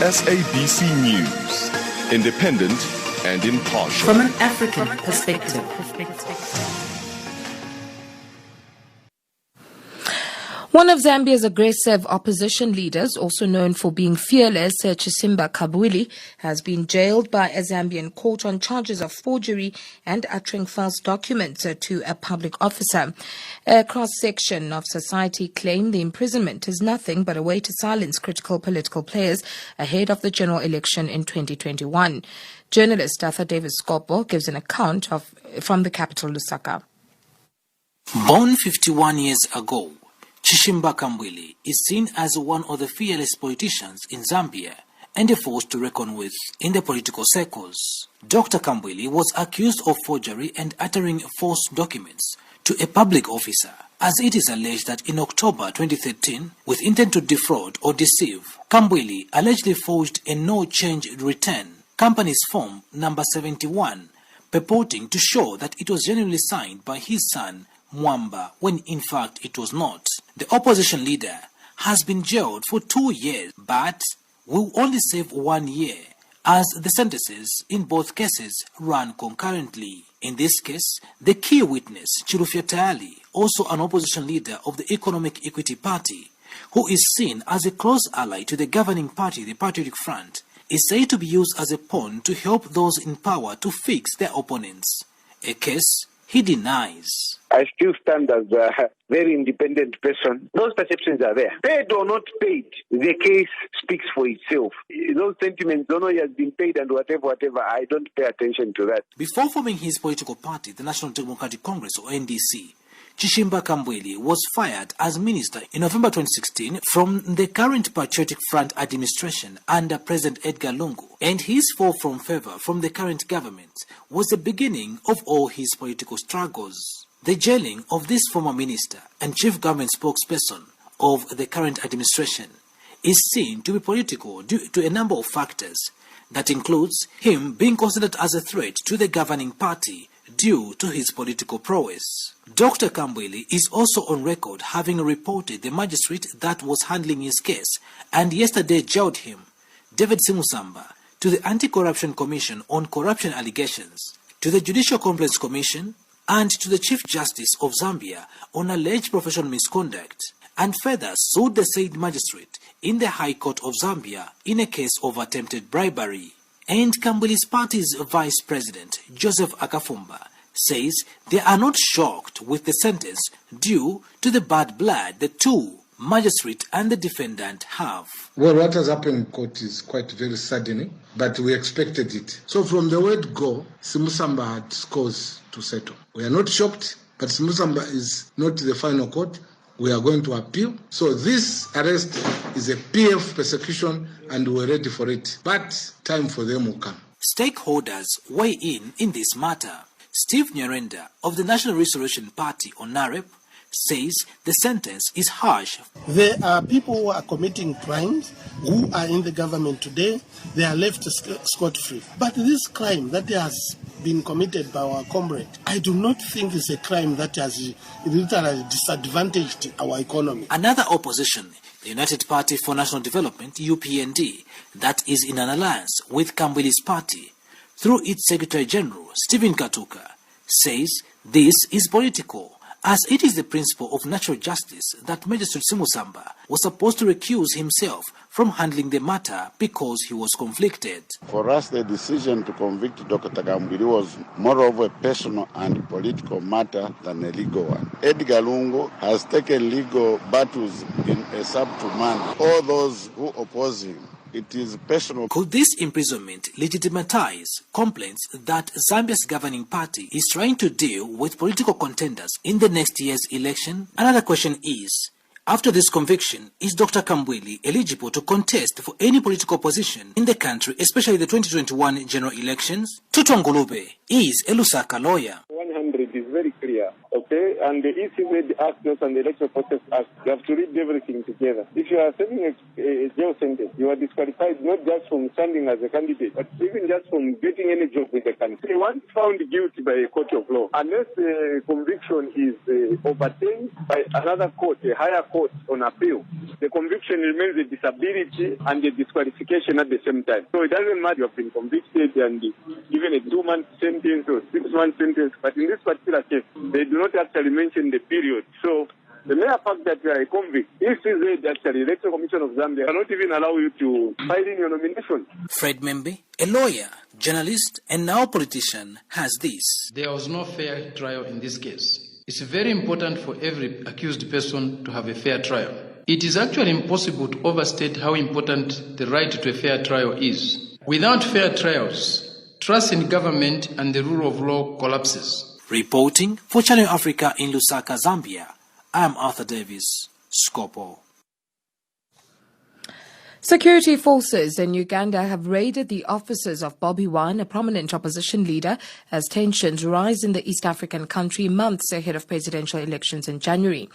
SABC News, independent and impartial. From an African perspective. One of Zambia's aggressive opposition leaders, also known for being fearless, Chishimba Kambwili, has been jailed by a Zambian court on charges of forgery and uttering false documents to a public officer. A cross-section of society claim the imprisonment is nothing but a way to silence critical political players ahead of the general election in 2021. Journalist Arthur Davis Skopo gives an account from the capital, Lusaka. Born 51 years ago, Chishimba Kambwili is seen as one of the fearless politicians in Zambia and a force to reckon with in the political circles. Dr. Kambwili was accused of forgery and uttering false documents to a public officer, as it is alleged that in October 2013, with intent to defraud or deceive, Kambwili allegedly forged a no-change return, company's form number 71, purporting to show that it was genuinely signed by his son, Mwamba, when in fact it was not. The opposition leader has been jailed for 2 years, but will only serve 1 year, as the sentences in both cases run concurrently. In this case, the key witness, Chirufya Tayali, also an opposition leader of the Economic Equity Party, who is seen as a close ally to the governing party, the Patriotic Front, is said to be used as a pawn to help those in power to fix their opponents, a case he denies. I still stand as a very independent person. Those perceptions are there. Paid or not paid, the case speaks for itself. Those sentiments, don't know he has been paid and whatever, I don't pay attention to that. Before forming his political party, the National Democratic Congress, or NDC, Chishimba Kambwili was fired as minister in November 2016 from the current Patriotic Front administration under President Edgar Lungu, and his fall from favor from the current government was the beginning of all his political struggles. The jailing of this former minister and chief government spokesperson of the current administration is seen to be political due to a number of factors. That includes him being considered as a threat to the governing party due to his political prowess. Dr. Kambwili is also on record having reported the magistrate that was handling his case and yesterday jailed him, David Simusamba, to the Anti-Corruption Commission on corruption allegations, to the Judicial Complaints Commission, and to the Chief Justice of Zambia on alleged professional misconduct, and further sued the said magistrate in the High Court of Zambia in a case of attempted bribery. And Kambwili's party's Vice President, Joseph Akafumba, says they are not shocked with the sentence due to the bad blood the two, magistrate and the defendant, have. Well, what has happened in court is quite very saddening, but we expected it. So from the word go, Simusamba had cause to settle. We are not shocked, but Simusamba is not the final court. We are going to appeal. So this arrest is a PF persecution and we're ready for it. But time for them will come. Stakeholders weigh in this matter. Steve Nyarenda of the National Restoration Party, on NAREP, says the sentence is harsh. There are people who are committing crimes, who are in the government today. They are left scot-free. But this crime that has been committed by our comrade, I do not think is a crime that has literally disadvantaged our economy. Another opposition, the United Party for National Development, UPND, that is in an alliance with Kambwili's party, through its Secretary General, Stephen Katuka, says this is political, as it is the principle of natural justice that Magistrate Simusamba was supposed to recuse himself from handling the matter because he was conflicted. For us, the decision to convict Dr. Kambwili was more of a personal and political matter than a legal one. Edgar Lungu has taken legal battles in a subtle manner. All those who oppose him, it is personal. Could this imprisonment legitimize complaints that Zambia's governing party is trying to deal with political contenders in the next year's election? Another question is, after this conviction, is Dr. Kambwili eligible to contest for any political position in the country, especially the 2021 general elections? Tutu Ngulube is a Lusaka lawyer. 100 is very clear, okay? and the ECZ Act and the Electoral Process Act, you have to read everything together. If you are serving a jail sentence, you are disqualified not just from standing as a candidate, but even just from getting any job in the country. Once found guilty by a court of law, unless the conviction is overturned by another court, a higher court on appeal, the conviction remains a disability and a disqualification at the same time. So it doesn't matter you have been convicted and given a 2-month sentence or 6-month sentence, but in this particular case, they do not actually mention the period. So the mere fact that you are a convict, ECZ, actually, Electoral Commission of Zambia, cannot even allow you to file in your nomination. Fred Membe, a lawyer, journalist, and now politician, has this. There was no fair trial in this case. It's very important for every accused person to have a fair trial. It is actually impossible to overstate how important the right to a fair trial is. Without fair trials, trust in government and the rule of law collapses. Reporting for Channel Africa in Lusaka, Zambia, I am Arthur Davis, Scopo. Security forces in Uganda have raided the offices of Bobi Wine, a prominent opposition leader, as tensions rise in the East African country months ahead of presidential elections in January.